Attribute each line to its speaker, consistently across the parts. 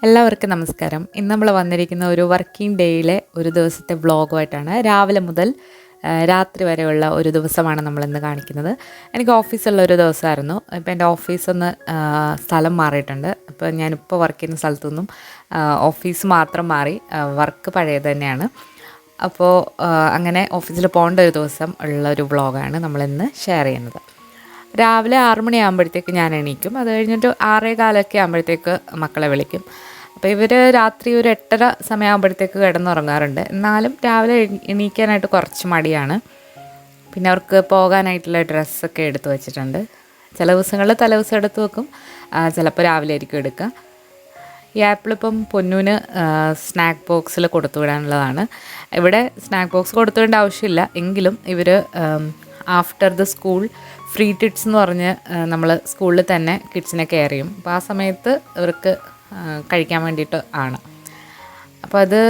Speaker 1: എല്ലാവർക്കും നമസ്കാരം. ഇന്ന് നമ്മൾ വന്നിരിക്കുന്ന ഒരു വർക്കിംഗ് ഡേയിലെ ഒരു ദിവസത്തെ വ്ളോഗുമായിട്ടാണ്. രാവിലെ മുതൽ രാത്രി വരെയുള്ള ഒരു ദിവസമാണ് നമ്മളിന്ന് കാണിക്കുന്നത്. എനിക്ക് ഓഫീസുള്ള ഒരു ദിവസമായിരുന്നു. ഇപ്പോൾ എൻ്റെ ഓഫീസൊന്ന് സ്ഥലം മാറിയിട്ടുണ്ട്. അപ്പോൾ ഞാനിപ്പോൾ വർക്ക് ചെയ്യുന്ന സ്ഥലത്തുനിന്നും ഓഫീസ് മാത്രം മാറി, വർക്ക് പഴയത് തന്നെയാണ്. അപ്പോൾ അങ്ങനെ ഓഫീസിൽ പോകേണ്ട ഒരു ദിവസം ഉള്ള ഒരു വ്ളോഗാണ് നമ്മളിന്ന് ഷെയർ ചെയ്യുന്നത്. രാവിലെ 6 മണിയാകുമ്പോഴത്തേക്ക് ഞാൻ എണീക്കും. അത് കഴിഞ്ഞിട്ട് 6:15 ആകുമ്പോഴത്തേക്ക് മക്കളെ വിളിക്കും. അപ്പോൾ ഇവർ രാത്രി ഒരു 8:30 സമയമാകുമ്പോഴത്തേക്ക് കിടന്നുറങ്ങാറുണ്ട്. എന്നാലും രാവിലെ എണീക്കാനായിട്ട് കുറച്ച് മടിയാണ്. പിന്നെ അവർക്ക് പോകാനായിട്ടുള്ള ഡ്രസ്സൊക്കെ എടുത്ത് വെച്ചിട്ടുണ്ട്. ചില ദിവസങ്ങളിൽ തലേദിവസം എടുത്ത് വെക്കും, ചിലപ്പോൾ രാവിലെ ആയിരിക്കും എടുക്കുക. ഈ ആപ്പിളിപ്പം പൊന്നൂന് സ്നാക്ക് ബോക്സിൽ കൊടുത്തു വിടാനുള്ളതാണ്. ഇവിടെ സ്നാക്ക് ബോക്സ് കൊടുത്തു വിടേണ്ട ആവശ്യമില്ല, എങ്കിലും ഇവർ ആഫ്റ്റർ ദ സ്കൂൾ ഫ്രീ ടിഡ്സ് എന്ന് പറഞ്ഞ് നമ്മൾ സ്കൂളിൽ തന്നെ കിഡ്സിനെ കെയർ ചെയ്യും. അപ്പോൾ ആ സമയത്ത് ഇവർക്ക് കഴിക്കാൻ വേണ്ടിയിട്ട് ആണ്. അപ്പോൾ അത്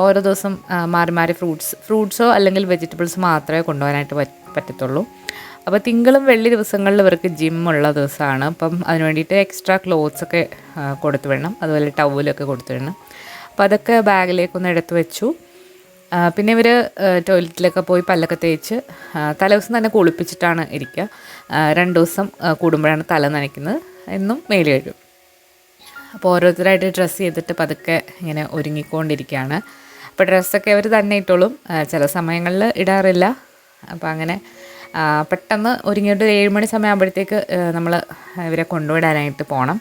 Speaker 1: ഓരോ ദിവസം മാറി മാറി ഫ്രൂട്ട്സോ അല്ലെങ്കിൽ വെജിറ്റബിൾസ് മാത്രമേ കൊണ്ടുപോകാനായിട്ട് പറ്റത്തുള്ളൂ. അപ്പോൾ തിങ്കളും വെള്ളി ദിവസങ്ങളിൽ ഇവർക്ക് ജിമ്മുള്ള ദിവസമാണ്. അപ്പം അതിന് വേണ്ടിയിട്ട് എക്സ്ട്രാ ക്ലോത്ത്സൊക്കെ കൊടുത്തു വിടണം, അതുപോലെ ടവലൊക്കെ കൊടുത്തു വിടണം. അപ്പോൾ അതൊക്കെ ബാഗിലേക്കൊന്ന് എടുത്ത് വെച്ചു. പിന്നെ ഇവർ ടോയ്ലറ്റിലൊക്കെ പോയി പല്ലൊക്കെ തേച്ച് തലേദിവസം തന്നെ കുളിപ്പിച്ചിട്ടാണ് ഇരിക്കുക. 2 ദിവസം കൂടുമ്പോഴാണ് തല നനയ്ക്കുന്നത്, എന്നും മേല് കഴുകും. അപ്പോൾ ഓരോരുത്തരായിട്ട് ഡ്രസ്സ് ചെയ്തിട്ട് പതുക്കെ ഇങ്ങനെ ഒരുങ്ങിക്കൊണ്ടിരിക്കുകയാണ്. അപ്പോൾ ഡ്രസ്സൊക്കെ അവർ തന്നെ ഇട്ടോളും, ചില സമയങ്ങളിൽ ഇടാറില്ല. അപ്പോൾ അങ്ങനെ പെട്ടെന്ന് ഒരുങ്ങിയിട്ട് 7 മണി സമയമാകുമ്പോഴത്തേക്ക് നമ്മൾ ഇവരെ കൊണ്ടുവിടാനായിട്ട് പോകണം.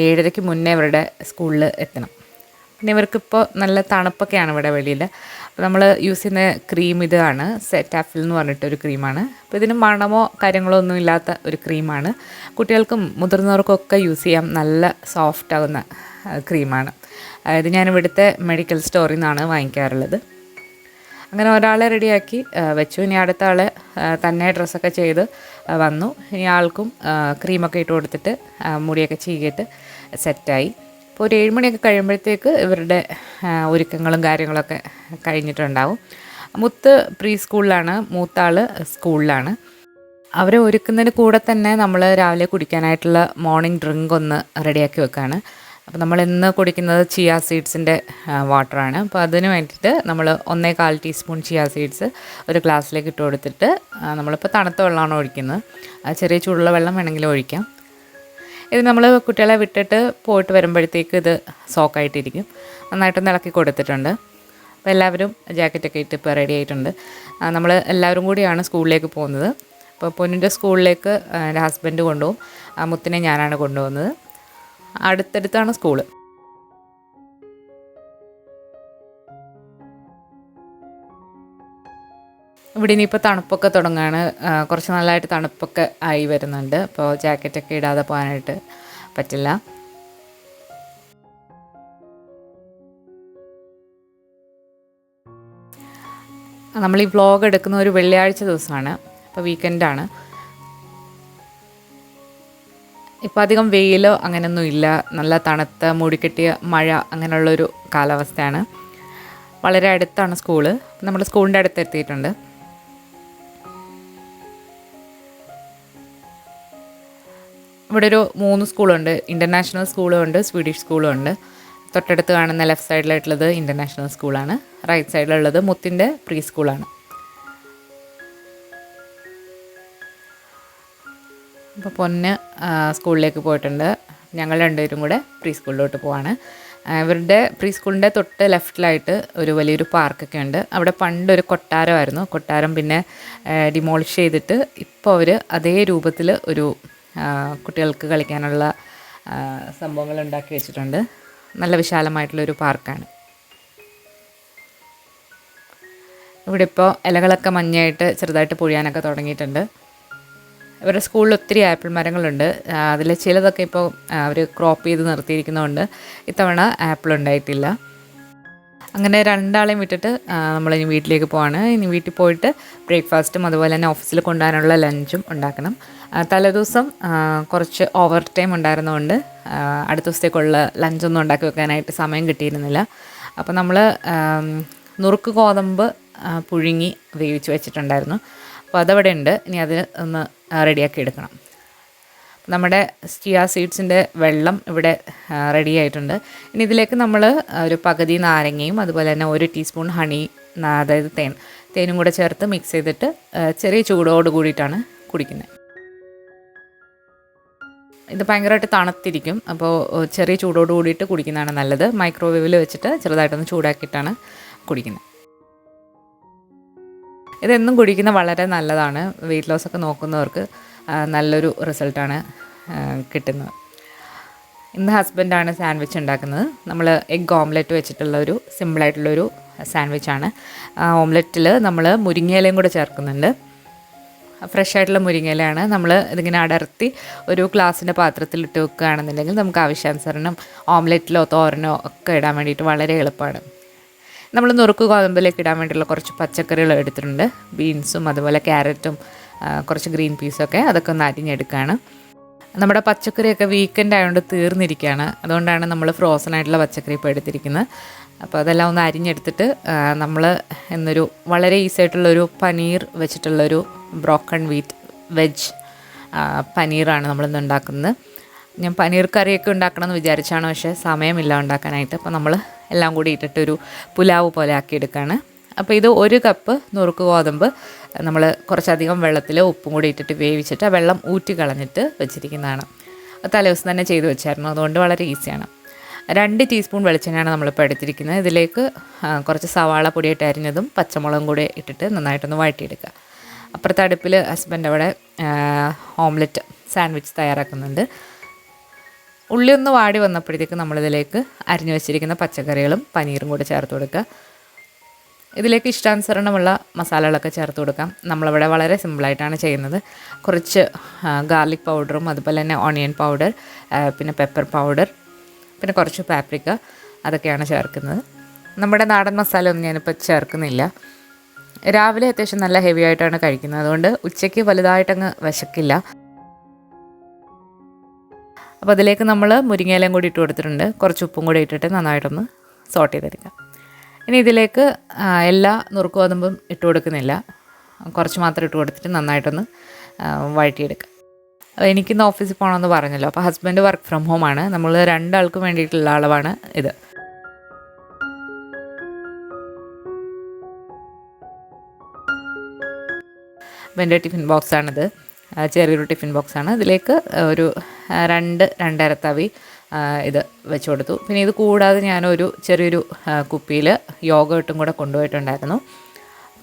Speaker 1: 7:30 മുന്നേ ഇവരുടെ സ്കൂളിൽ എത്തണം. പിന്നെ ഇവർക്കിപ്പോൾ നല്ല തണുപ്പൊക്കെയാണ് ഇവിടെ വെളിയിൽ. അപ്പോൾ നമ്മൾ യൂസ് ചെയ്യുന്ന ക്രീം ഇതാണ് സെറ്റാഫിൽ എന്ന് പറഞ്ഞിട്ടൊരു ക്രീമാണ്. അപ്പോൾ ഇതിന് മണമോ കാര്യങ്ങളോ ഒന്നും ഇല്ലാത്ത ഒരു ക്രീമാണ്. കുട്ടികൾക്കും മുതിർന്നവർക്കൊക്കെ യൂസ് ചെയ്യാം, നല്ല സോഫ്റ്റ് ആകുന്ന ക്രീമാണ്. ഇത് ഞാൻ ഇവിടുത്തെ മെഡിക്കൽ സ്റ്റോറിൽ നിന്നാണ് വാങ്ങിക്കാറുള്ളത്. അങ്ങനെ ഒരാളെ റെഡിയാക്കി വെച്ചു. ഇനി അടുത്ത ആൾ തന്നെ ഡ്രസ്സൊക്കെ ചെയ്ത് വന്നു. ഇനി ആൾക്കും ക്രീമൊക്കെ ഇട്ട് കൊടുത്തിട്ട് മുടിയൊക്കെ ചീകിയിട്ട് സെറ്റായി. അപ്പോൾ ഒരു 7 മണിയൊക്കെ കഴിയുമ്പോഴത്തേക്ക് ഇവരുടെ ഒരുക്കങ്ങളും കാര്യങ്ങളൊക്കെ കഴിഞ്ഞിട്ടുണ്ടാവും. മുത്ത് പ്രീ സ്കൂളിലാണ്, മൂത്താൾ സ്കൂളിലാണ്. അവരെ ഒരുക്കുന്നതിന് കൂടെ തന്നെ നമ്മൾ രാവിലെ കുടിക്കാനായിട്ടുള്ള മോർണിംഗ് ഡ്രിങ്ക് ഒന്ന് റെഡിയാക്കി വെക്കുകയാണ്. അപ്പോൾ നമ്മൾ ഇന്ന് കുടിക്കുന്നത് ചിയ സീഡ്സിൻ്റെ വാട്ടറാണ്. അപ്പോൾ അതിന് വേണ്ടിയിട്ട് നമ്മൾ 1.25 ടീസ്പൂൺ ചിയ സീഡ്സ് ഒരു ഗ്ലാസ്സിലേക്ക് ഇട്ട് കൊടുത്തിട്ട്, നമ്മളിപ്പോൾ തണുത്ത വെള്ളമാണ് ഒഴിക്കുന്നത്, ചെറിയ ചൂടുള്ള വെള്ളം വേണമെങ്കിലും ഒഴിക്കാം. ഇത് നമ്മൾ കുട്ടികളെ വിട്ടിട്ട് പോയിട്ട് വരുമ്പോഴത്തേക്ക് ഇത് സോക്കായിട്ടിരിക്കും. നന്നായിട്ടൊന്ന് ഇളക്കി കൊടുത്തിട്ടുണ്ട്. അപ്പോൾ എല്ലാവരും ജാക്കറ്റൊക്കെ ഇട്ട് ഇപ്പോൾ റെഡി ആയിട്ടുണ്ട്. നമ്മൾ എല്ലാവരും കൂടിയാണ് സ്കൂളിലേക്ക് പോകുന്നത്. അപ്പോൾ പൊന്നിൻ്റെ സ്കൂളിലേക്ക് എൻ്റെ ഹസ്ബൻഡ് കൊണ്ടുപോകും, മുത്തിനെ ഞാനാണ് കൊണ്ടുപോകുന്നത്. അടുത്തടുത്താണ് സ്കൂള്. ഇവിടെ ഇനിയിപ്പോൾ തണുപ്പൊക്കെ തുടങ്ങുകയാണ്. കുറച്ച് നല്ലതായിട്ട് തണുപ്പൊക്കെ ആയി വരുന്നുണ്ട്. അപ്പോൾ ജാക്കറ്റൊക്കെ ഇടാതെ പോകാനായിട്ട് പറ്റില്ല. നമ്മൾ ഈ വ്ളോഗ് എടുക്കുന്ന ഒരു വെള്ളിയാഴ്ച ദിവസമാണ്, അപ്പോൾ വീക്കെൻഡാണ്. ഇപ്പോൾ അധികം വെയിലോ അങ്ങനെയൊന്നും ഇല്ല, നല്ല തണുത്ത മൂടിക്കെട്ടിയ മഴ അങ്ങനെയുള്ളൊരു കാലാവസ്ഥയാണ്. വളരെ അടുത്താണ് സ്കൂള്. നമ്മൾ സ്കൂളിൻ്റെ അടുത്ത് എത്തിയിട്ടുണ്ട്. ഇവിടെ ഒരു 3 സ്കൂളുണ്ട്. ഇൻ്റർനാഷണൽ സ്കൂളും ഉണ്ട്, സ്വീഡിഷ് സ്കൂളും ഉണ്ട്. തൊട്ടടുത്ത് കാണുന്ന ലെഫ്റ്റ് സൈഡിലായിട്ടുള്ളത് ഇൻ്റർനാഷണൽ സ്കൂളാണ്, റൈറ്റ് സൈഡിലുള്ളത് മുത്തിൻ്റെ പ്രീ സ്കൂളാണ്. അപ്പോൾ പൊന്ന് സ്കൂളിലേക്ക് പോയിട്ടുണ്ട്. ഞങ്ങൾ രണ്ടുപേരും കൂടെ പ്രീ സ്കൂളിലോട്ട് പോവാണ്. ഇവരുടെ പ്രീ സ്കൂളിൻ്റെ തൊട്ട് ലെഫ്റ്റിലായിട്ട് ഒരു വലിയൊരു പാർക്കൊക്കെ ഉണ്ട്. അവിടെ പണ്ടൊരു കൊട്ടാരമായിരുന്നു. കൊട്ടാരം പിന്നെ ഡിമോളിഷ് ചെയ്തിട്ട് ഇപ്പോൾ അവർ അതേ രൂപത്തിൽ ഒരു കുട്ടികൾക്ക് കളിക്കാനുള്ള സംഭവങ്ങൾ ഉണ്ടാക്കി വെച്ചിട്ടുണ്ട്. നല്ല വിശാലമായിട്ടുള്ളൊരു പാർക്കാണ്. ഇവിടെ ഇപ്പോൾ ഇലകളൊക്കെ മഞ്ഞയായിട്ട് ചെറുതായിട്ട് പൊഴിയാനൊക്കെ തുടങ്ങിയിട്ടുണ്ട്. ഇവരുടെ സ്കൂളിൽ ഒത്തിരി ആപ്പിൾ മരങ്ങളുണ്ട്. അതിൽ ചിലതൊക്കെ ഇപ്പോൾ അവർ ക്രോപ്പ് ചെയ്ത് നിർത്തിയിരിക്കുന്നതുകൊണ്ട് ഇത്തവണ ആപ്പിൾ ഉണ്ടായിട്ടില്ല. അങ്ങനെ 2 വിട്ടിട്ട് നമ്മളിനി വീട്ടിലേക്ക് പോവാണ്. ഇനി വീട്ടിൽ പോയിട്ട് ബ്രേക്ക്ഫാസ്റ്റും അതുപോലെ തന്നെ ഓഫീസിൽ കൊണ്ടുപോകാനുള്ള ലഞ്ചും ഉണ്ടാക്കണം. തലേദിവസം കുറച്ച് ഓവർ ടൈം ഉണ്ടായിരുന്നതുകൊണ്ട് അടുത്ത ദിവസത്തേക്കുള്ള ലഞ്ചൊന്നും ഉണ്ടാക്കി വെക്കാനായിട്ട് സമയം കിട്ടിയിരുന്നില്ല. അപ്പോൾ നമ്മൾ നുറുക്ക് ഗോതമ്പ് പുഴുങ്ങി വേവിച്ച് വെച്ചിട്ടുണ്ടായിരുന്നു. അപ്പോൾ അതവിടെ ഉണ്ട്. ഇനി അത് ഒന്ന് റെഡിയാക്കി എടുക്കണം. നമ്മുടെ ചിയ സീഡ്സിൻ്റെ വെള്ളം ഇവിടെ റെഡി ആയിട്ടുണ്ട്. ഇനി ഇതിലേക്ക് നമ്മൾ ഒരു പകുതി നാരങ്ങയും അതുപോലെ തന്നെ 1 ടീസ്പൂൺ ഹണി, അതായത് തേനും കൂടെ ചേർത്ത് മിക്സ് ചെയ്തിട്ട് ചെറിയ ചൂടോട് കൂടിയിട്ടാണ് കുടിക്കുന്നത്. ഇത് ഭയങ്കരമായിട്ട് തണുത്തിരിക്കും, അപ്പോൾ ചെറിയ ചൂടോട് കൂടിയിട്ട് കുടിക്കുന്നതാണ് നല്ലത്. മൈക്രോവേവിൽ വെച്ചിട്ട് ചെറുതായിട്ടൊന്ന് ചൂടാക്കിയിട്ടാണ് കുടിക്കുന്നത്. ഇതെന്നും കുടിക്കുന്നത് വളരെ നല്ലതാണ്. വെയിറ്റ് ലോസ് ഒക്കെ നോക്കുന്നവർക്ക് നല്ലൊരു റിസൾട്ടാണ് കിട്ടുന്നത്. ഇന്ന് ഹസ്ബൻഡാണ് സാൻഡ്വിച്ച് ഉണ്ടാക്കുന്നത്. നമ്മൾ എഗ് ഓംലെറ്റ് വെച്ചിട്ടുള്ളൊരു സിമ്പിളായിട്ടുള്ളൊരു സാൻഡ്വിച്ചാണ്. ഓംലെറ്റിൽ നമ്മൾ മുരിങ്ങയിലയും കൂടെ ചേർക്കുന്നുണ്ട്. ഫ്രഷ് ആയിട്ടുള്ള മുരിങ്ങയിലയാണ്. നമ്മൾ ഇതിങ്ങനെ അടർത്തി ഒരു ഗ്ലാസിൻ്റെ പാത്രത്തിലിട്ട് വെക്കുകയാണെന്നുണ്ടെങ്കിൽ നമുക്ക് ആവശ്യാനുസരണം ഓംലെറ്റിലോ തോരനോ ഒക്കെ ഇടാൻ വേണ്ടിയിട്ട് വളരെ എളുപ്പമാണ്. നമ്മൾ നുറുക്ക് ഗോതമ്പിലേക്ക് ഇടാൻ വേണ്ടിയിട്ടുള്ള കുറച്ച് പച്ചക്കറികൾ എടുത്തിട്ടുണ്ട്. ബീൻസും അതുപോലെ ക്യാരറ്റും കുറച്ച് ഗ്രീൻ പീസൊക്കെ, അതൊക്കെ ഒന്ന് അരിഞ്ഞെടുക്കുകയാണ്. നമ്മുടെ പച്ചക്കറിയൊക്കെ വീക്കെൻഡ് ആയതുകൊണ്ട് തീർന്നിരിക്കുകയാണ്. അതുകൊണ്ടാണ് നമ്മൾ ഫ്രോസൺ ആയിട്ടുള്ള പച്ചക്കറി ഇപ്പോൾ എടുത്തിരിക്കുന്നത്. അപ്പോൾ അതെല്ലാം ഒന്ന് അരിഞ്ഞെടുത്തിട്ട് നമ്മൾ എന്നൊരു വളരെ ഈസി ആയിട്ടുള്ളൊരു പനീർ വെച്ചിട്ടുള്ളൊരു ബ്രോക്കൺ വീറ്റ് വെജ് പനീറാണ് നമ്മളിന്ന് ഉണ്ടാക്കുന്നത്. ഞാൻ പനീർ കറിയൊക്കെ ഉണ്ടാക്കണമെന്ന് വിചാരിച്ചാണ്, പക്ഷേ സമയമില്ല ഉണ്ടാക്കാനായിട്ട്. അപ്പോൾ നമ്മൾ എല്ലാം കൂടി ഇട്ടിട്ടൊരു പുലാവ് പോലെ ആക്കിയെടുക്കുകയാണ്. അപ്പോൾ ഇത് 1 കപ്പ് നുറുക്ക് ഗോതമ്പ് നമ്മൾ കുറച്ചധികം വെള്ളത്തിൽ ഉപ്പും കൂടി ഇട്ടിട്ട് വേവിച്ചിട്ട് ആ വെള്ളം ഊറ്റി കളഞ്ഞിട്ട് വെച്ചിരിക്കുന്നതാണ്. തലേദിവസം തന്നെ ചെയ്ത് വെച്ചായിരുന്നു, അതുകൊണ്ട് വളരെ ഈസിയാണ്. 2 ടീസ്പൂൺ വെളിച്ചെണ്ണയാണ് നമ്മളിപ്പോൾ എടുത്തിരിക്കുന്നത്. ഇതിലേക്ക് കുറച്ച് സവാള പൊടിയായിട്ട് അരിഞ്ഞതും പച്ചമുളകും കൂടി ഇട്ടിട്ട് നന്നായിട്ടൊന്ന് വഴറ്റിയെടുക്കുക. അപ്പുറത്തെ അടുപ്പിൽ ഹസ്ബൻഡ് അവിടെ ഓംലെറ്റ് സാൻഡ്വിച്ച് തയ്യാറാക്കുന്നുണ്ട്. ഉള്ളി ഒന്ന് വാടി വന്നപ്പോഴത്തേക്ക് നമ്മളിതിലേക്ക് അരിഞ്ഞു വെച്ചിരിക്കുന്ന പച്ചക്കറികളും പനീറും കൂടി ചേർത്ത് കൊടുക്കുക. ഇതിലേക്ക് ഇഷ്ടാനുസരണമുള്ള മസാലകളൊക്കെ ചേർത്ത് കൊടുക്കാം. നമ്മളിവിടെ വളരെ സിമ്പിളായിട്ടാണ് ചെയ്യുന്നത്. കുറച്ച് ഗാർലിക് പൗഡറും അതുപോലെ തന്നെ ഓണിയൻ പൗഡർ, പിന്നെ പെപ്പർ പൗഡർ, പിന്നെ കുറച്ച് പാപ്രിക്ക, അതൊക്കെയാണ് ചേർക്കുന്നത്. നമ്മുടെ നാടൻ മസാല ഒന്നും ഞാനിപ്പോൾ ചേർക്കുന്നില്ല. രാവിലെ അത്യാവശ്യം നല്ല ഹെവി ആയിട്ടാണ് കഴിക്കുന്നത്, അതുകൊണ്ട് ഉച്ചയ്ക്ക് വലുതായിട്ടങ്ങ് വിശക്കില്ല. അപ്പോൾ അതിലേക്ക് നമ്മൾ മുരിങ്ങയിലയും കൂടി ഇട്ട് കൊടുത്തിട്ടുണ്ട്. കുറച്ച് ഉപ്പും കൂടി ഇട്ടിട്ട് നന്നായിട്ടൊന്ന് സോട്ട് ചെയ്തെടുക്കാം. ഇനി ഇതിലേക്ക് എല്ലാ നുറുക്ക് ഗോതമ്പും ഇട്ട് കൊടുക്കുന്നില്ല, കുറച്ച് മാത്രം ഇട്ട് കൊടുത്തിട്ട് നന്നായിട്ടൊന്ന് വഴറ്റിയെടുക്കുക. എനിക്കിന്ന് ഓഫീസിൽ പോകണമെന്ന് പറഞ്ഞല്ലോ, അപ്പോൾ ഹസ്ബൻഡ് വർക്ക് ഫ്രം ഹോമാണ്. നമ്മൾ 2 ആൾക്കും വേണ്ടിയിട്ടുള്ള അളവാണ് ഇത്. അപ്പോൾ എൻ്റെ ടിഫിൻ ബോക്സാണിത്, ചെറിയൊരു ടിഫിൻ ബോക്സാണ്. ഇതിലേക്ക് ഒരു 2-2.5 തവി ഇത് വെച്ച് കൊടുത്തു. പിന്നെ ഇത് കൂടാതെ ഞാനൊരു ചെറിയൊരു കുപ്പിയിൽ യോഗട്ടും കൂടെ കൊണ്ടുപോയിട്ടുണ്ടായിരുന്നു.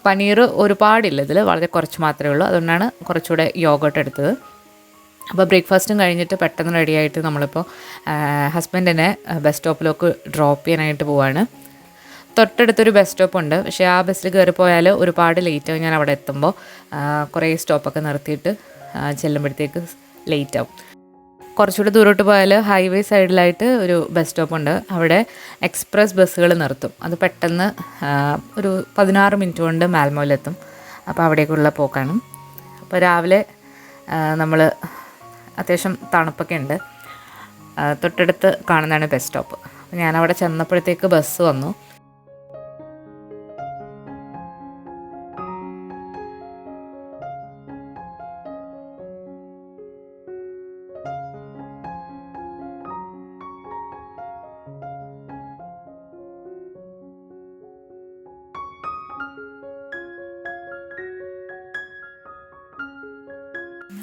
Speaker 1: പനീർ ഒരുപാടില്ല, ഇതിൽ വളരെ കുറച്ച് മാത്രമേ ഉള്ളൂ, അതുകൊണ്ടാണ് കുറച്ചുകൂടെ യോഗട്ട് എടുത്തത്. അപ്പോൾ ബ്രേക്ക്ഫാസ്റ്റും കഴിഞ്ഞിട്ട് പെട്ടെന്ന് റെഡിയായിട്ട് നമ്മളിപ്പോൾ ഹസ്ബൻഡിനെ ബസ് സ്റ്റോപ്പിലേക്ക് ഡ്രോപ്പ് ചെയ്യാനായിട്ട് പോവാണ്. തൊട്ടടുത്തൊരു ബസ് സ്റ്റോപ്പുണ്ട്, പക്ഷേ ആ ബസ്സിൽ കയറിപ്പോയാൽ ഒരുപാട് ലേറ്റാവും. ഞാൻ അവിടെ എത്തുമ്പോൾ കുറേ സ്റ്റോപ്പൊക്കെ നിർത്തിയിട്ട് ചെല്ലുമ്പോഴത്തേക്ക് ലേറ്റാവും. കുറച്ചുകൂടി ദൂരോട്ട് പോയാൽ ഹൈവേ സൈഡിലായിട്ട് ഒരു ബസ് സ്റ്റോപ്പുണ്ട്. അവിടെ എക്സ്പ്രസ് ബസ്സുകൾ നിർത്തും. അത് പെട്ടെന്ന് ഒരു 16 മിനിറ്റ് കൊണ്ട് മാൽമോയിലെത്തും. അപ്പോൾ അവിടേക്കുള്ള പോക്കാണ്. അപ്പോൾ രാവിലെ നമ്മൾ അത്യാവശ്യം തണുപ്പൊക്കെ ഉണ്ട്. തൊട്ടടുത്ത് കാണുന്നതാണ് ബസ് സ്റ്റോപ്പ്. അപ്പോൾ ഞാനവിടെ ചെന്നപ്പോഴത്തേക്ക് ബസ് വന്നു.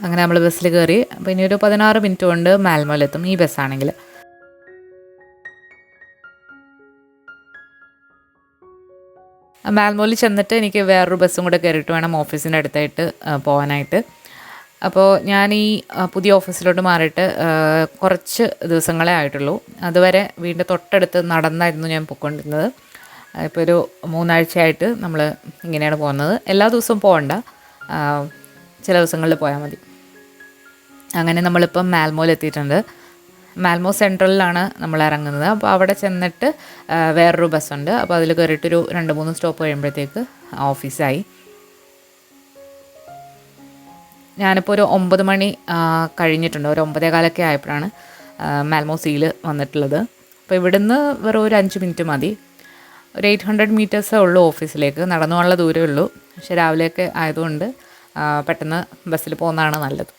Speaker 1: അങ്ങനെ നമ്മൾ ബസ്സിൽ കയറി. അപ്പോൾ ഇനി ഒരു 16 മിനിറ്റ് കൊണ്ട് മാൽമോയിലെത്തും ഈ ബസ്സാണെങ്കിൽ. മാൽമോയിൽ ചെന്നിട്ട് എനിക്ക് വേറൊരു ബസ്സും കൂടെ കയറിയിട്ട് വേണം ഓഫീസിൻ്റെ അടുത്തായിട്ട് പോകാനായിട്ട്. അപ്പോൾ ഞാൻ ഈ പുതിയ ഓഫീസിലോട്ട് മാറിയിട്ട് കുറച്ച് ദിവസങ്ങളേ ആയിട്ടുള്ളൂ. അതുവരെ വീടിൻ്റെ തൊട്ടടുത്ത് നടന്നായിരുന്നു ഞാൻ പോയിക്കൊണ്ടിരുന്നത്. ഇപ്പോൾ ഒരു 3 ആഴ്ചയായിട്ട് നമ്മൾ ഇങ്ങനെയാണ് പോകുന്നത്. എല്ലാ ദിവസവും പോകണ്ട, ചില ദിവസങ്ങളിൽ പോയാൽ മതി. അങ്ങനെ നമ്മളിപ്പം മാൽമോയിൽ എത്തിയിട്ടുണ്ട്. മാൽമോ സെൻട്രലിലാണ് നമ്മൾ ഇറങ്ങുന്നത്. അപ്പോൾ അവിടെ ചെന്നിട്ട് വേറൊരു ബസ്സുണ്ട്. അപ്പോൾ അതിൽ കയറിയിട്ടൊരു 2-3 സ്റ്റോപ്പ് കഴിയുമ്പോഴത്തേക്ക് ഓഫീസായി. ഞാനിപ്പോൾ ഒരു 9 മണി കഴിഞ്ഞിട്ടുണ്ട്. ഒരു 9:15 ആയപ്പോഴാണ് മാൽമോ സീൽ വന്നിട്ടുള്ളത്. അപ്പോൾ ഇവിടുന്ന് വെറും ഒരു 5 മിനിറ്റ് മതി. ഒരു 800 മീറ്റേഴ്സേ ഉള്ളൂ ഓഫീസിലേക്ക്. നടന്നു പോകാനുള്ള ദൂരമേ ഉള്ളൂ. പക്ഷേ രാവിലെയൊക്കെ ആയതുകൊണ്ട് പെട്ടെന്ന് ബസ്സിൽ പോകുന്നതാണ് നല്ലത്.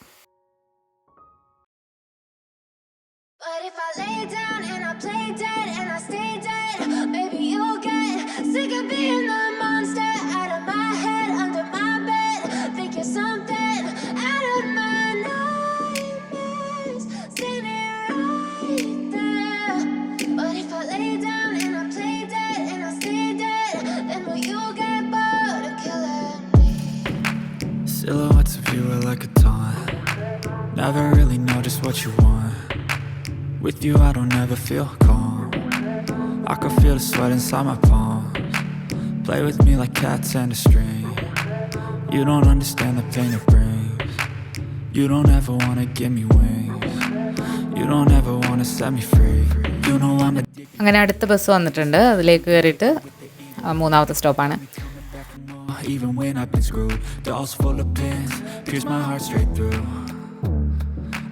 Speaker 2: Never really know just what you want. With you I don't ever feel calm. I can feel the sweat inside my palms. Play with me like cats and a string. You don't understand the pain it brings. You don't ever wanna give me wings. You don't ever wanna set me free. You know I'm addicted.
Speaker 1: അങ്ങനെ അടുത്ത bus വന്നിട്ടുണ്ട്. അതിലേക്ക് കയറിയിട്ട് മൂന്നാമത്തെ സ്റ്റോപ്പാണ്.
Speaker 2: Even when I've been screwed, dolls full of pins, pierce my heart straight through.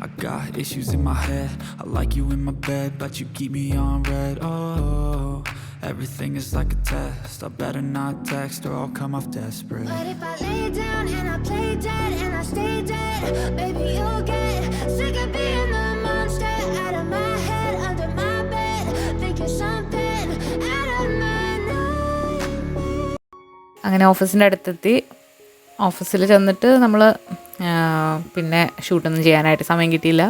Speaker 2: I got issues in my head, I like you in my bed, but you keep me on red. Oh, everything is like a test, I better not text or I'll come off desperate.
Speaker 3: But if I lay down and I play dead and I stay dead, baby you'll get sick of being the monster out of my head, under my bed, think you're something out of my nightmares.
Speaker 1: അങ്ങനെ ഓഫീസിൻ്റെ അടുത്തെത്തി. ഓഫീസിൽ ചെന്നിട്ട് നമ്മൾ പിന്നെ ഷൂട്ടൊന്നും ചെയ്യാനായിട്ട് സമയം കിട്ടിയില്ല.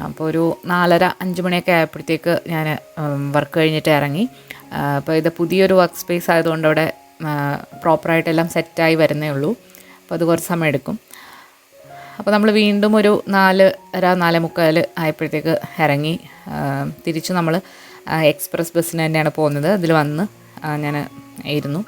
Speaker 1: അപ്പോൾ ഒരു 4:30-5 മണിയൊക്കെ ആയപ്പോഴത്തേക്ക് ഞാൻ വർക്ക് കഴിഞ്ഞിട്ട് ഇറങ്ങി. അപ്പോൾ ഇത് പുതിയൊരു വർക്ക് സ്പേസ് ആയതുകൊണ്ട് അവിടെ പ്രോപ്പറായിട്ടെല്ലാം സെറ്റായി വരുന്നേ ഉള്ളൂ. അപ്പോൾ അത് കുറച്ച് സമയം എടുക്കും. അപ്പോൾ നമ്മൾ വീണ്ടും ഒരു 4:30-4:45 ആയപ്പോഴത്തേക്ക് ഇറങ്ങി. തിരിച്ച് നമ്മൾ എക്സ്പ്രസ് ബസ്സിന് തന്നെയാണ് പോകുന്നത്. അതിൽ വന്ന് ഞാൻ ഇരുന്നു.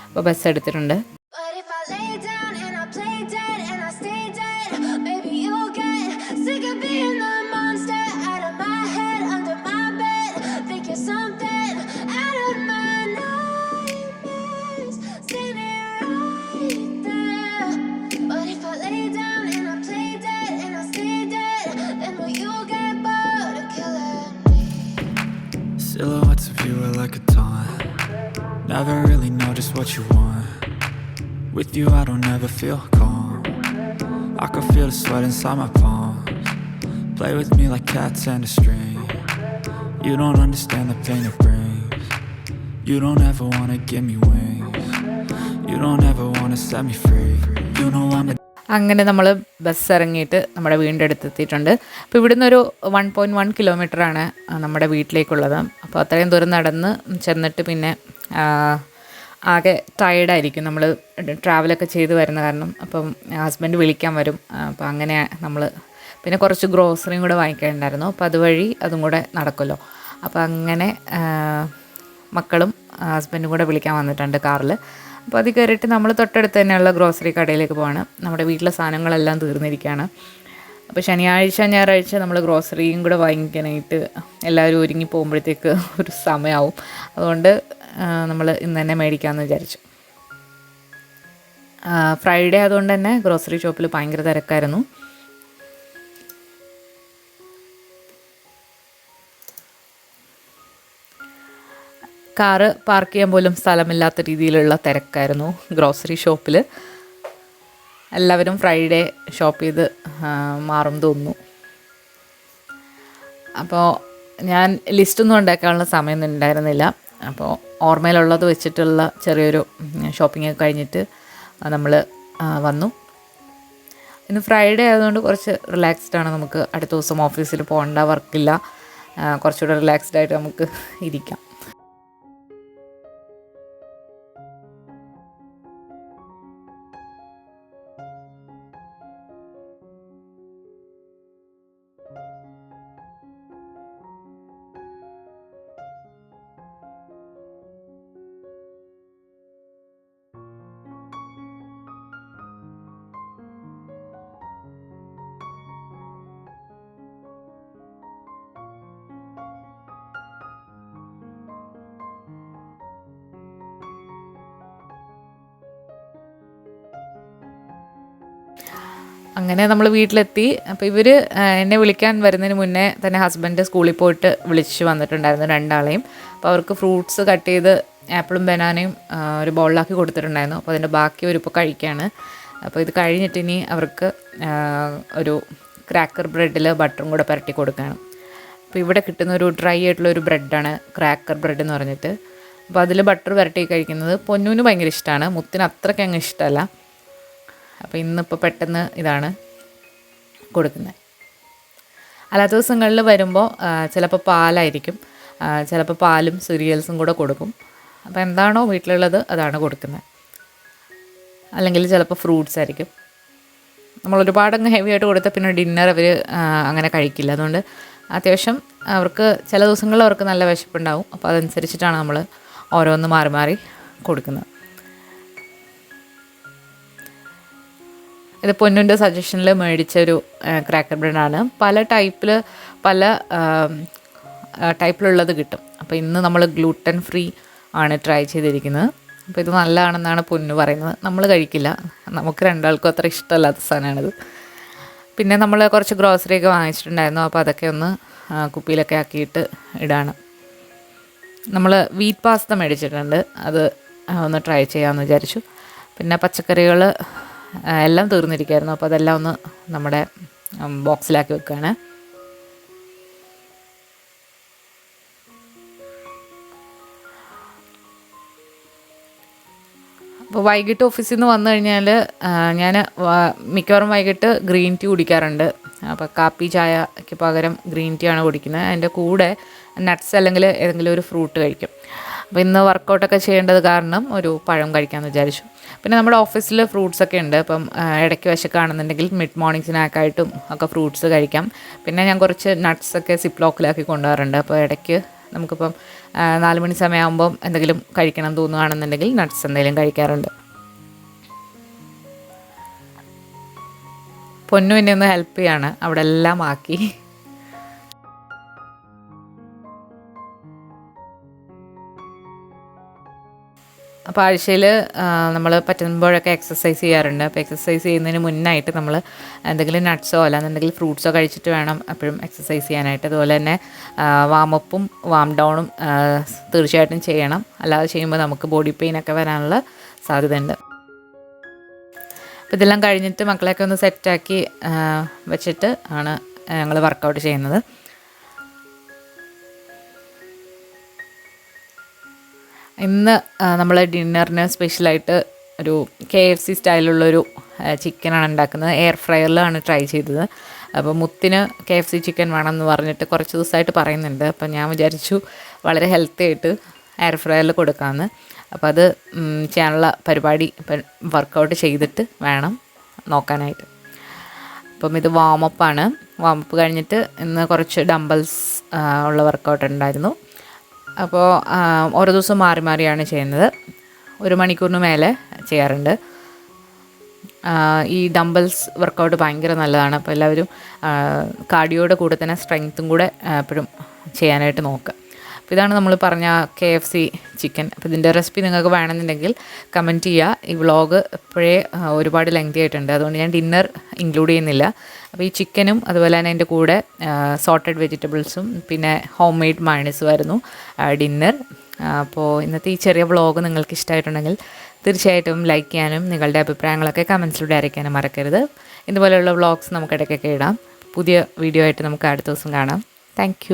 Speaker 1: അപ്പോൾ ബസ് എടുത്തിട്ടുണ്ട്.
Speaker 3: But if I lay down and I play dead and I stay dead, baby you'll get sick of being the monster out of my head, under my bed, think you're something out of my nightmares, standing right there. But if I lay down and I play dead and I stay dead, then will you get bored of killing me?
Speaker 2: Silhouettes of you are like a taunt. Never really know just what you want. With you I don't ever feel calm. I can feel the sweat inside my palms. Play with me like cats and a string. You don't understand the pain it brings. You don't ever wanna give me wings. You don't ever wanna set me free. You know I'm
Speaker 1: അങ്ങനെ നമ്മൾ bus ഇറങ്ങിയിട്ട് നമ്മുടെ വീടിൻ്റെ അടുത്തെത്തിയിട്ടുണ്ട്. അപ്പോൾ ഇവിടുന്ന് ഒരു 1.1 കിലോമീറ്ററാണ് നമ്മുടെ വീട്ടിലേക്കുള്ളത്. അപ്പോൾ അത്രയും ദൂരം നടന്ന് ചെന്നിട്ട് പിന്നെ ആകെ ടയേർഡായിരിക്കും നമ്മൾ ട്രാവലൊക്കെ ചെയ്ത് വരുന്ന കാരണം. അപ്പം ഹസ്ബൻഡ് വിളിക്കാൻ വരും. അപ്പോൾ അങ്ങനെ നമ്മൾ പിന്നെ കുറച്ച് ഗ്രോസറിയും കൂടെ വാങ്ങിക്കാനുണ്ടായിരുന്നു. അപ്പോൾ അതുവഴി അതും കൂടെ നടക്കുമല്ലോ. അപ്പോൾ അങ്ങനെ മക്കളും ഹസ്ബൻഡും കൂടെ വിളിക്കാൻ വന്നിട്ടുണ്ട് കാറിൽ. അപ്പോൾ അത് കയറിയിട്ട് നമ്മൾ തൊട്ടടുത്ത് തന്നെയുള്ള ഗ്രോസറി കടയിലേക്ക് പോവാണ്. നമ്മുടെ വീട്ടിലെ സാധനങ്ങളെല്ലാം തീർന്നിരിക്കുകയാണ്. അപ്പോൾ ശനിയാഴ്ച ഞായറാഴ്ച നമ്മൾ ഗ്രോസറിയും കൂടെ വാങ്ങിക്കാനായിട്ട് എല്ലാവരും ഒരുങ്ങി പോകുമ്പോഴത്തേക്ക് ഒരു സമയമാവും. അതുകൊണ്ട് നമ്മൾ ഇന്ന് തന്നെ മേടിക്കാമെന്ന് വിചാരിച്ചു. ഫ്രൈഡേ അതുകൊണ്ട് തന്നെ ഗ്രോസറി ഷോപ്പിൽ ഭയങ്കര തിരക്കായിരുന്നു. കാറ് പാർക്ക് ചെയ്യാൻ പോലും സ്ഥലമില്ലാത്ത രീതിയിലുള്ള തിരക്കായിരുന്നു ഗ്രോസറി ഷോപ്പിൽ. എല്ലാവരും ഫ്രൈഡേ ഷോപ്പ് ചെയ്ത് മാറും തോന്നുന്നു. അപ്പോൾ ഞാൻ ലിസ്റ്റൊന്നും ഉണ്ടാക്കാനുള്ള സമയമൊന്നും ഉണ്ടായിരുന്നില്ല. അപ്പോൾ ഓർമ്മയിലുള്ളത് വെച്ചിട്ടുള്ള ചെറിയൊരു ഷോപ്പിംഗ് ഒക്കെ കഴിഞ്ഞിട്ട് നമ്മൾ വന്നു. ഇന്ന് ഫ്രൈഡേ ആയതുകൊണ്ട് കുറച്ച് റിലാക്സ്ഡ് ആണ്. നമുക്ക് അടുത്ത ദിവസം ഓഫീസിൽ പോകേണ്ട, വർക്കില്ല, കുറച്ചുകൂടെ റിലാക്സ്ഡ് ആയിട്ട് നമുക്ക് ഇരിക്കാം. അങ്ങനെ നമ്മൾ വീട്ടിലെത്തി. അപ്പോൾ ഇവർ എന്നെ വിളിക്കാൻ വരുന്നതിന് മുന്നേ തന്നെ ഹസ്ബൻഡ് സ്കൂളിൽ പോയിട്ട് വിളിച്ച് വന്നിട്ടുണ്ടായിരുന്നു രണ്ടാളെയും. അപ്പോൾ അവർക്ക് ഫ്രൂട്ട്സ് കട്ട് ചെയ്ത് ആപ്പിളും ബനാനയും ഒരു ബൗളിലാക്കി കൊടുത്തിട്ടുണ്ടായിരുന്നു. അപ്പോൾ അതിൻ്റെ ബാക്കി അവരിപ്പോൾ കഴിക്കുകയാണ്. അപ്പോൾ ഇത് കഴിഞ്ഞിട്ട് ഇനി അവർക്ക് ഒരു ക്രാക്കർ ബ്രെഡിൽ ബട്ടറും കൂടെ പുരട്ടി കൊടുക്കുകയാണ്. അപ്പോൾ ഇവിടെ കിട്ടുന്ന ഒരു ഡ്രൈ ആയിട്ടുള്ളൊരു ബ്രെഡാണ് ക്രാക്കർ ബ്രെഡ് എന്ന് പറഞ്ഞിട്ട്. അപ്പോൾ അതിൽ ബട്ടർ പുരട്ടി കഴിക്കുന്നത് പൊന്നൂന് ഭയങ്കര ഇഷ്ടമാണ്, മുത്തിന് അത്രയ്ക്ക് അങ്ങ് ഇഷ്ടമല്ല. അപ്പോൾ ഇന്നിപ്പോൾ പെട്ടെന്ന് ഇതാണ് കൊടുക്കുന്നത്. അല്ലാത്ത ദിവസങ്ങളിൽ വരുമ്പോൾ ചിലപ്പോൾ പാലായിരിക്കും, ചിലപ്പോൾ പാലും സീരിയൽസും കൂടെ കൊടുക്കും. അപ്പോൾ എന്താണോ വീട്ടിലുള്ളത് അതാണ് കൊടുക്കുന്നത്. അല്ലെങ്കിൽ ചിലപ്പോൾ ഫ്രൂട്ട്സ് ആയിരിക്കും. നമ്മൾ ഒരുപാടങ്ങ് ഹെവി ആയിട്ട് കൊടുത്താൽ പിന്നെ ഡിന്നർ അവർ അങ്ങനെ കഴിക്കില്ല. അതുകൊണ്ട് അത്യാവശ്യം അവർക്ക് ചില ദിവസങ്ങളിൽ അവർക്ക് നല്ല വിശപ്പുണ്ടാവും. അപ്പോൾ അതനുസരിച്ചിട്ടാണ് നമ്മൾ ഓരോന്ന് മാറി മാറി കൊടുക്കുന്നത്. ഇത് പൊന്നുൻ്റെ സജഷനിൽ മേടിച്ചൊരു ക്രാക്കർ ബ്രെഡാണ്. പല ടൈപ്പിലുള്ളത് കിട്ടും. അപ്പോൾ ഇന്ന് നമ്മൾ ഗ്ലൂട്ടൻ ഫ്രീ ആണ് ട്രൈ ചെയ്തിരിക്കുന്നത്. അപ്പോൾ ഇത് നല്ലതാണെന്നാണ് പൊന്നു പറയുന്നത്. നമ്മൾ കഴിക്കില്ല, നമുക്ക് രണ്ടാൾക്കും അത്ര ഇഷ്ടമല്ലാത്ത സാധനമാണിത്. പിന്നെ നമ്മൾ കുറച്ച് ഗ്രോസറിയൊക്കെ വാങ്ങിച്ചിട്ടുണ്ടായിരുന്നു. അപ്പോൾ അതൊക്കെ ഒന്ന് കുപ്പിയിലൊക്കെ ആക്കിയിട്ട് ഇടാണ്. നമ്മൾ വീറ്റ് പാസ്ത മേടിച്ചിട്ടുണ്ട്, അത് ഒന്ന് ട്രൈ ചെയ്യാമെന്ന് വിചാരിച്ചു. പിന്നെ പച്ചക്കറികൾ എല്ലാം തീർന്നിരിക്കുകയായിരുന്നു. അപ്പോൾ അതെല്ലാം ഒന്ന് നമ്മുടെ ബോക്സിലാക്കി വെക്കുകയാണ്. അപ്പോൾ വൈകിട്ട് ഓഫീസിൽ നിന്ന് വന്നു കഴിഞ്ഞാൽ ഞാൻ മിക്കവാറും വൈകിട്ട് ഗ്രീൻ ടീ കുടിക്കാറുണ്ട്. അപ്പോൾ കാപ്പി ചായയ്ക്ക് പകരം ഗ്രീൻ ടീ ആണ് കുടിക്കുന്നത്. അതിൻ്റെ കൂടെ നട്ട്സ് അല്ലെങ്കിൽ ഏതെങ്കിലും ഒരു ഫ്രൂട്ട് കഴിക്കും. അപ്പോൾ ഇന്ന് വർക്കൗട്ടൊക്കെ ചെയ്യേണ്ടത് കാരണം ഒരു പഴം കഴിക്കാമെന്ന് വിചാരിച്ചു. പിന്നെ നമ്മുടെ ഓഫീസിൽ ഫ്രൂട്ട്സൊക്കെ ഉണ്ട്. അപ്പം ഇടയ്ക്ക് വിശക്കാണെന്നുണ്ടെങ്കിൽ മിഡ് മോർണിംഗ് സ്നാക്കായിട്ടും ഒക്കെ ഫ്രൂട്ട്സ് കഴിക്കാം. പിന്നെ ഞാൻ കുറച്ച് നട്ട്സൊക്കെ സിപ്പ് ലോക്കിലാക്കി കൊണ്ടുപോകാറുണ്ട്. അപ്പോൾ ഇടയ്ക്ക് നമുക്കിപ്പം 4 മണി സമയമാകുമ്പം എന്തെങ്കിലും കഴിക്കണം തോന്നുകയാണെന്നുണ്ടെങ്കിൽ നട്ട്സ് എന്തെങ്കിലും കഴിക്കാറുണ്ട്. പൊന്നു എന്നെ ഒന്ന് ഹെൽപ്പ് ചെയ്യാണ്, അവിടെ എല്ലാം ആക്കി. അപ്പോൾ ആഴ്ചയിൽ നമ്മൾ പറ്റുമ്പോഴൊക്കെ എക്സസൈസ് ചെയ്യാറുണ്ട്. അപ്പോൾ എക്സസൈസ് ചെയ്യുന്നതിന് മുന്നായിട്ട് നമ്മൾ എന്തെങ്കിലും നട്ട്സോ അല്ലാന്നുണ്ടെങ്കിൽ ഫ്രൂട്ട്സോ കഴിച്ചിട്ട് വേണം എപ്പോഴും എക്സസൈസ് ചെയ്യാനായിട്ട്. അതുപോലെ തന്നെ വാമപ്പും വാം ഡൗണും തീർച്ചയായിട്ടും ചെയ്യണം. അല്ലാതെ ചെയ്യുമ്പോൾ നമുക്ക് ബോഡി പെയിനൊക്കെ വരാനുള്ള സാധ്യതയുണ്ട്. അപ്പോൾ ഇതെല്ലാം കഴിഞ്ഞിട്ട് മക്കളെയൊക്കെ ഒന്ന് സെറ്റാക്കി വെച്ചിട്ട് ആണ് ഞങ്ങൾ വർക്കൗട്ട് ചെയ്യുന്നത്. ഇന്ന് നമ്മൾ ഡിന്നറിന് സ്പെഷ്യലായിട്ട് ഒരു KFC സ്റ്റൈലുള്ളൊരു ചിക്കനാണ് ഉണ്ടാക്കുന്നത്. എയർ ഫ്രയറിലാണ് ട്രൈ ചെയ്തത്. അപ്പോൾ മുത്തിന് KFC ചിക്കൻ വേണമെന്ന് പറഞ്ഞിട്ട് കുറച്ച് ദിവസമായിട്ട് പറയുന്നുണ്ട്. അപ്പോൾ ഞാൻ വിചാരിച്ചു വളരെ ഹെൽത്തി ആയിട്ട് എയർ ഫ്രയറിൽ കൊടുക്കാമെന്ന്. അപ്പോൾ അത് ചെയ്യാനുള്ള പരിപാടി വർക്കൗട്ട് ചെയ്തിട്ട് വേണം നോക്കാനായിട്ട്. അപ്പം ഇത് വാമപ്പാണ്. വാമപ്പ് കഴിഞ്ഞിട്ട് ഇന്ന് കുറച്ച് ഡംബൽസ് ഉള്ള വർക്കൗട്ട് ഉണ്ടായിരുന്നു. അപ്പോൾ ഓരോ ദിവസം മാറി മാറിയാണ് ചെയ്യുന്നത്. 1 മണിക്കൂറിന് മേലെ ചെയ്യാറുണ്ട്. ഈ ഡംബൽസ് വർക്കൗട്ട് ഭയങ്കര നല്ലതാണ്. അപ്പോൾ എല്ലാവരും കാർഡിയോയുടെ കൂടെ തന്നെ സ്ട്രെങ്ത്തും കൂടെ എപ്പോഴും ചെയ്യാനായിട്ട് നോക്കുക. അപ്പോൾ ഇതാണ് നമ്മൾ പറഞ്ഞ KFC ചിക്കൻ. അപ്പോൾ ഇതിൻ്റെ റെസിപ്പി നിങ്ങൾക്ക് വേണമെന്നുണ്ടെങ്കിൽ കമൻറ്റ് ചെയ്യുക. ഈ വ്ളോഗ് ഇപ്പോഴേ ഒരുപാട് ലെങ്തി ആയിട്ടുണ്ട്, അതുകൊണ്ട് ഞാൻ ഡിന്നർ ഇൻക്ലൂഡ് ചെയ്യുന്നില്ല. അപ്പോൾ ഈ ചിക്കനും അതുപോലെ തന്നെ അതിൻ്റെ കൂടെ സോട്ടഡ് വെജിറ്റബിൾസും പിന്നെ ഹോം മെയ്ഡ് മയണൈസും ആയിരുന്നു ഡിന്നർ. അപ്പോൾ ഇന്നത്തെ ഈ ചെറിയ വ്ളോഗ് നിങ്ങൾക്ക് ഇഷ്ടമായിട്ടുണ്ടെങ്കിൽ തീർച്ചയായിട്ടും ലൈക്ക് ചെയ്യാനും നിങ്ങളുടെ അഭിപ്രായങ്ങളൊക്കെ കമൻസിലൂടെ അറിയിക്കാനും മറക്കരുത്. ഇതുപോലെയുള്ള വ്ളോഗ്സ് നമുക്ക് ഇടയ്ക്കൊക്കെ ഇടാം. പുതിയ വീഡിയോ ആയിട്ട് നമുക്ക് അടുത്ത ദിവസം കാണാം. താങ്ക്